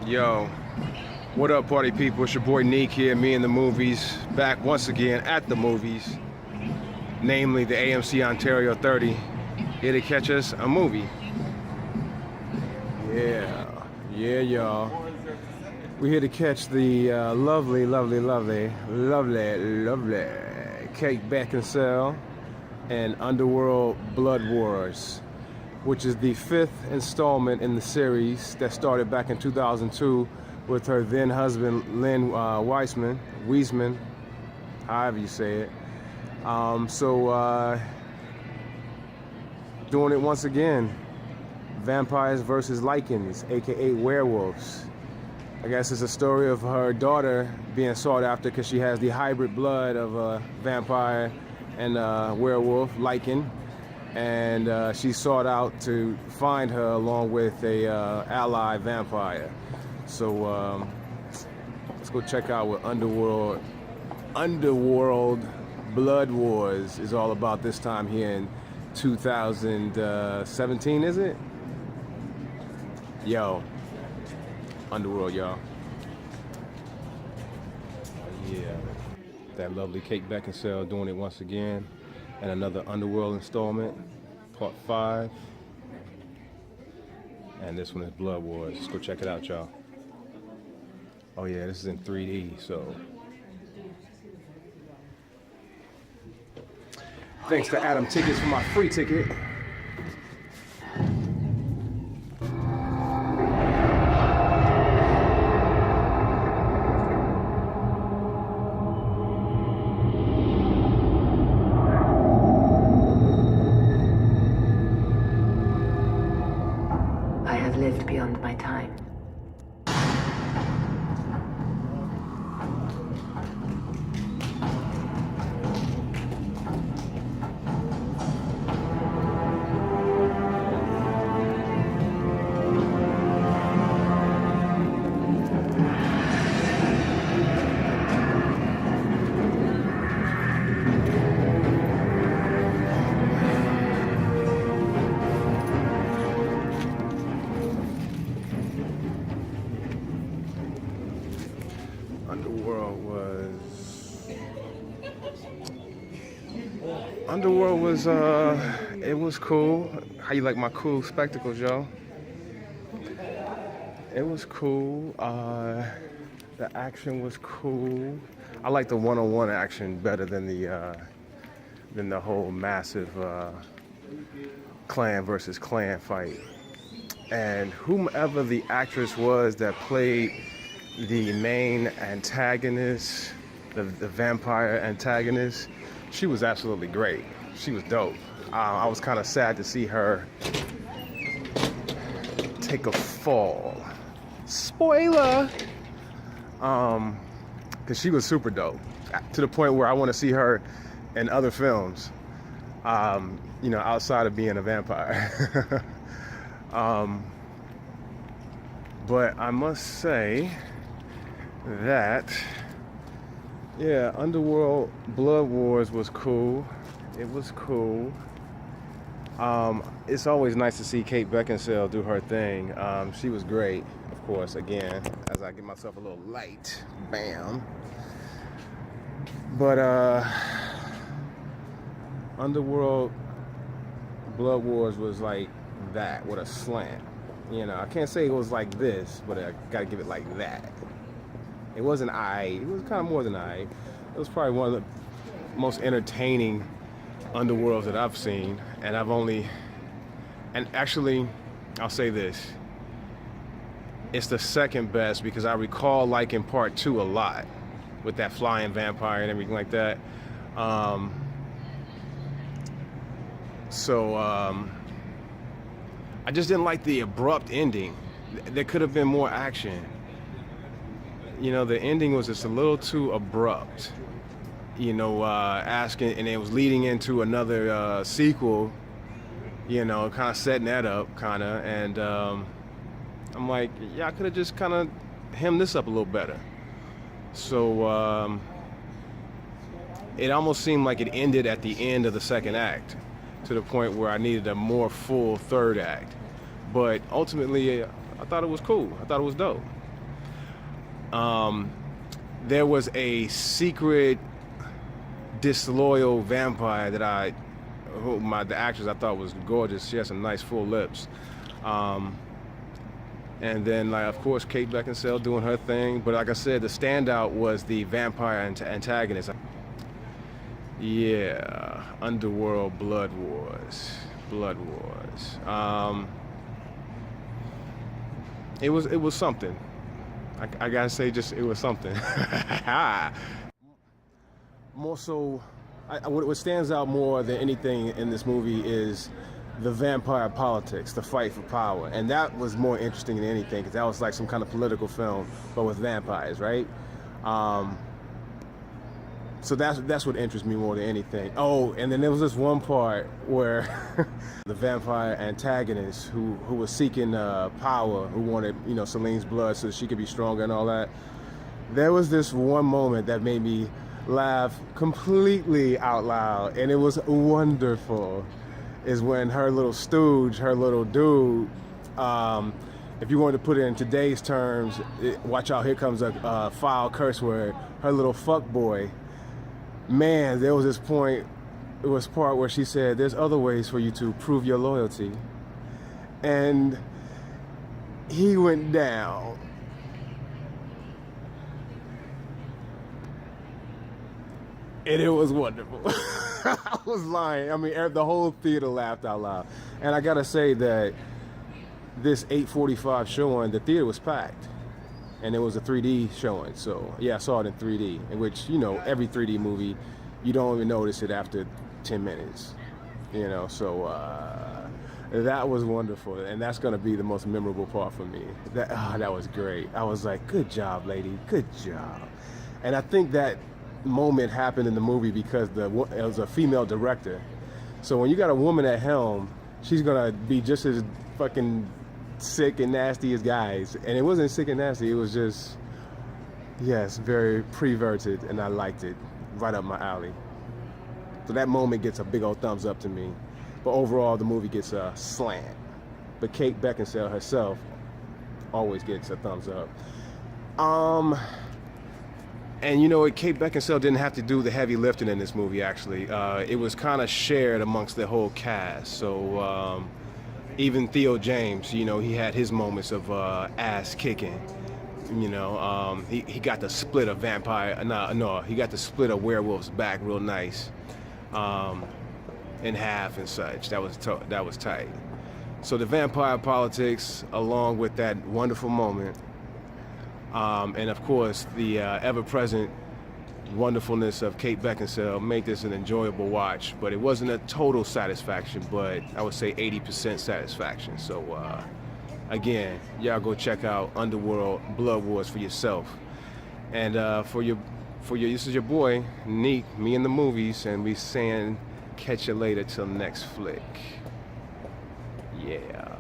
Yo, what up, party people? It's your boy Neek here, me and the movies, back once again at the movies, namely the AMC Ontario 30, here to catch us a movie. Yeah, y'all. We're here to catch the lovely Kate Beckinsale and Underworld Blood Wars, which is the 5th installment in the series that started back in 2002 with her then husband Lynn Wiseman, however you say it. Doing it once again, vampires versus lycans, aka werewolves. I guess it's a story of her daughter being sought after because she has the hybrid blood of a vampire and a werewolf, lycan. And she sought out to find her along with a ally vampire. So let's go check out what Underworld Blood Wars is all about this time here in 2017, is it? Yo, Underworld, y'all. Yeah, that lovely Kate Beckinsale doing it once again. And another Underworld installment, part 5. And this one is Blood Wars. Let's go check it out, y'all. Oh yeah, this is in 3D, so. Thanks to Adam Tickets for my free ticket. Lived beyond my time. Underworld was it was cool. How you like my cool spectacles, y'all? It was cool. The action was cool. I like the one-on-one action better than the whole massive clan versus clan fight. And whomever the actress was that played the main antagonist, the vampire antagonist, she was absolutely great. She was dope. I was kind of sad to see her take a fall. Spoiler! Because she was super dope. To the point where I want to see her in other films, outside of being a vampire. But I must say that, yeah, Underworld Blood Wars was cool. It was cool. It's always nice to see Kate Beckinsale do her thing. She was great, of course, again, as I get myself a little light. Bam. But Underworld Blood Wars was like that, with a slant. I can't say it was like this, but I gotta give it like that. It wasn't it was kind of more than It was probably one of the most entertaining Underworlds that I've seen. And actually, I'll say this. It's the second best because I recall liking part 2 a lot with that flying vampire and everything like that. I just didn't like the abrupt ending. There could have been more action. The ending was just a little too abrupt. Asking, and it was leading into another sequel, kind of setting that up, and I'm like, yeah, I could have just kind of hemmed this up a little better. So it almost seemed like it ended at the end of the second act, to the point where I needed a more full third act. But ultimately, I thought it was cool. I thought it was dope. There was a secret disloyal vampire that the actress I thought was gorgeous. She had some nice full lips. And then, like, of course, Kate Beckinsale doing her thing. But like I said, the standout was the vampire antagonist. Yeah, Underworld, Blood Wars. It was something. I gotta say, just it was something. More so, what stands out more than anything in this movie is the vampire politics, the fight for power, and that was more interesting than anything because that was like some kind of political film, but with vampires, right? So that's what interests me more than anything. Oh, and then there was this one part where the vampire antagonist who was seeking power, who wanted, you know, Celine's blood so she could be stronger and all that. There was this one moment that made me laugh completely out loud, and it was wonderful. Is when her little stooge, her little dude, if you wanted to put it in today's terms, watch out, here comes a foul curse word, her little fuck boy. Man, there was this point, it was part where she said, there's other ways for you to prove your loyalty. And he went down. And it was wonderful. I was lying. I mean, the whole theater laughed out loud. And I gotta say that this 8:45 showing, the theater was packed. And it was a 3D showing. So, yeah, I saw it in 3D. In which, you know, every 3D movie, you don't even notice it after 10 minutes. You know, so that was wonderful. And that's gonna be the most memorable part for me. That was great. I was like, good job, lady. Good job. And I think that moment happened in the movie because it was a female director. So when you got a woman at helm, she's gonna be just as fucking sick and nasty as guys. And it wasn't sick and nasty, it was just, yes, very perverted, and I liked it. Right up my alley. So that moment gets a big old thumbs up to me. But overall, the movie gets a slant. But Kate Beckinsale herself always gets a thumbs up. And you know what, Kate Beckinsale didn't have to do the heavy lifting in this movie, actually. It was kind of shared amongst the whole cast. So even Theo James, you know, he had his moments of ass kicking. You know, he got to split a he got to split a werewolf's back real nice in half and such. That was tight. So the vampire politics, along with that wonderful moment, and of course the ever-present wonderfulness of Kate Beckinsale, make this an enjoyable watch. But it wasn't a total satisfaction, but I would say 80% satisfaction. So again, y'all go check out Underworld, Blood Wars for yourself. And this is your boy Neek, me in the movies, and we saying catch you later till next flick. Yeah.